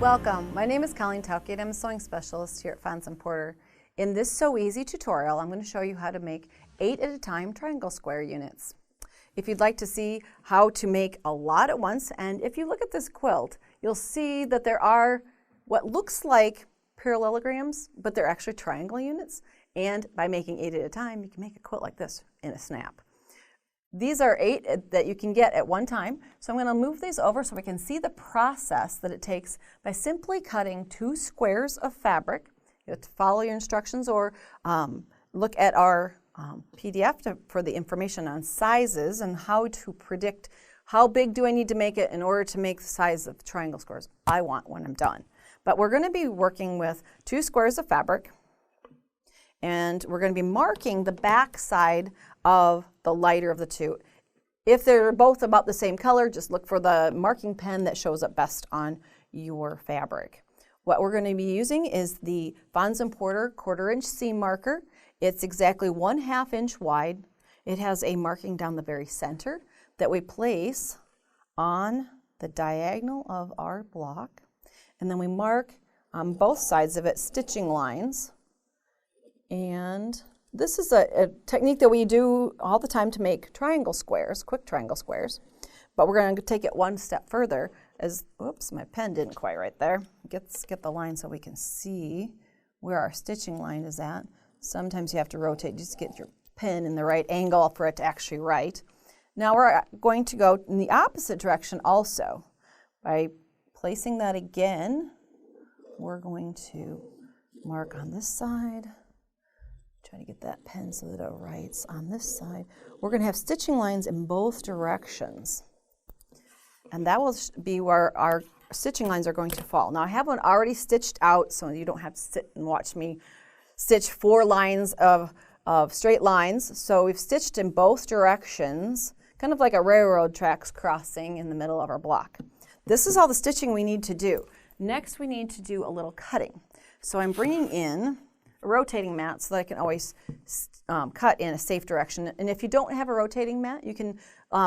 Welcome, my name is Colleen Tauke and I'm a sewing specialist here at Fons & Porter. In this Sew Easy tutorial, I'm going to show you how to make 8 at a time triangle square units. If you'd like to see how to make a lot at once, and if you look at this quilt, you'll see that there are what looks like parallelograms, but they're actually triangle units. And by making 8 at a time, you can make a quilt like this in a snap. These are 8 that you can get at one time. So I'm going to move these over so we can see the process that it takes by simply cutting 2 squares of fabric. You have to follow your instructions or look at our PDF for the information on sizes and how to predict how big do I need to make it in order to make the size of triangle squares I want when I'm done. But we're going to be working with 2 squares of fabric, and we're going to be marking the back side of the lighter of the two. If they're both about the same color, just look for the marking pen that shows up best on your fabric. What we're going to be using is the Fons & Porter 1/4 inch seam marker. It's exactly 1/2 inch wide. It has a marking down the very center that we place on the diagonal of our block. And then we mark on both sides of it stitching lines. And this is a technique that we do all the time to make triangle squares, quick triangle squares. But we're going to take it one step further as, oops, my pen didn't quite right there. Let's get the line so we can see where our stitching line is at. Sometimes you have to rotate, just get your pen in the right angle for it to actually write. Now we're going to go in the opposite direction also. By placing that again, we're going to mark on this side. Try to get that pen so that it writes on this side. We're going to have stitching lines in both directions. And that will be where our stitching lines are going to fall. Now I have one already stitched out so you don't have to sit and watch me stitch 4 lines of straight lines. So we've stitched in both directions, kind of like a railroad tracks crossing in the middle of our block. This is all the stitching we need to do. Next we need to do a little cutting. So I'm bringing in a rotating mat so that I can always cut in a safe direction. And if you don't have a rotating mat, you can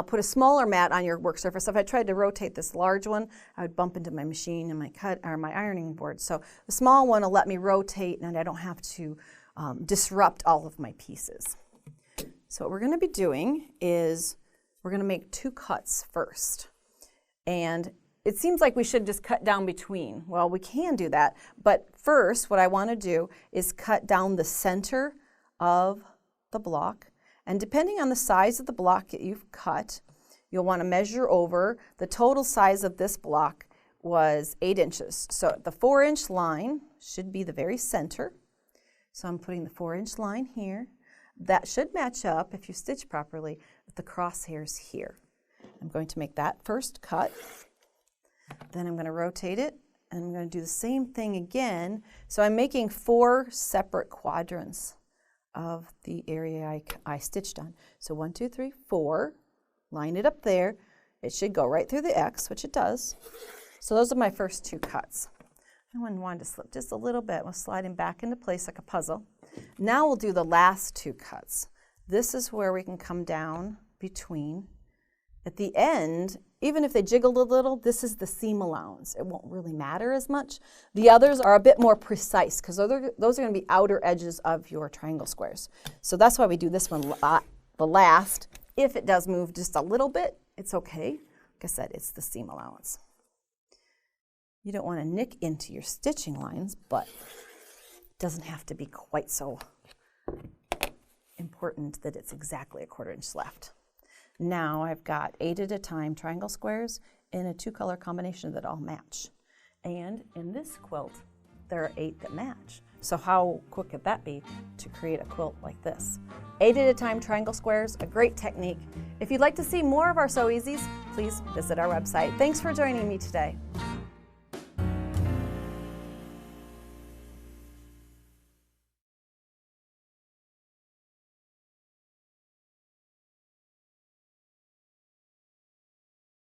put a smaller mat on your work surface. If I tried to rotate this large one, I would bump into my machine and my ironing board. So the small one will let me rotate and I don't have to disrupt all of my pieces. So what we're going to be doing is we're going to make 2 cuts first. And it seems like we should just cut down between. Well, we can do that, but first what I want to do is cut down the center of the block. And depending on the size of the block that you've cut, you'll want to measure over. The total size of this block was 8 inches. So the 4-inch line should be the very center. So I'm putting the 4-inch line here. That should match up, if you stitch properly, with the crosshairs here. I'm going to make that first cut. Then I'm going to rotate it, and I'm going to do the same thing again. So I'm making 4 separate quadrants of the area I stitched on. So 1, 2, 3, 4. Line it up there. It should go right through the X, which it does. So those are my first 2 cuts. I wanted to slip just a little bit. We'll slide him back into place like a puzzle. Now we'll do the last 2 cuts. This is where we can come down between. At the end, even if they jiggled a little, this is the seam allowance. It won't really matter as much. The others are a bit more precise because those are going to be outer edges of your triangle squares. So that's why we do this one the last. If it does move just a little bit, it's okay. Like I said, it's the seam allowance. You don't want to nick into your stitching lines, but it doesn't have to be quite so important that it's exactly a 1/4 inch left. Now I've got 8 at a time triangle squares in a 2-color combination that all match. And in this quilt, there are 8 that match. So how quick could that be to create a quilt like this? 8 at a time triangle squares, a great technique. If you'd like to see more of our Sew Easies, please visit our website. Thanks for joining me today.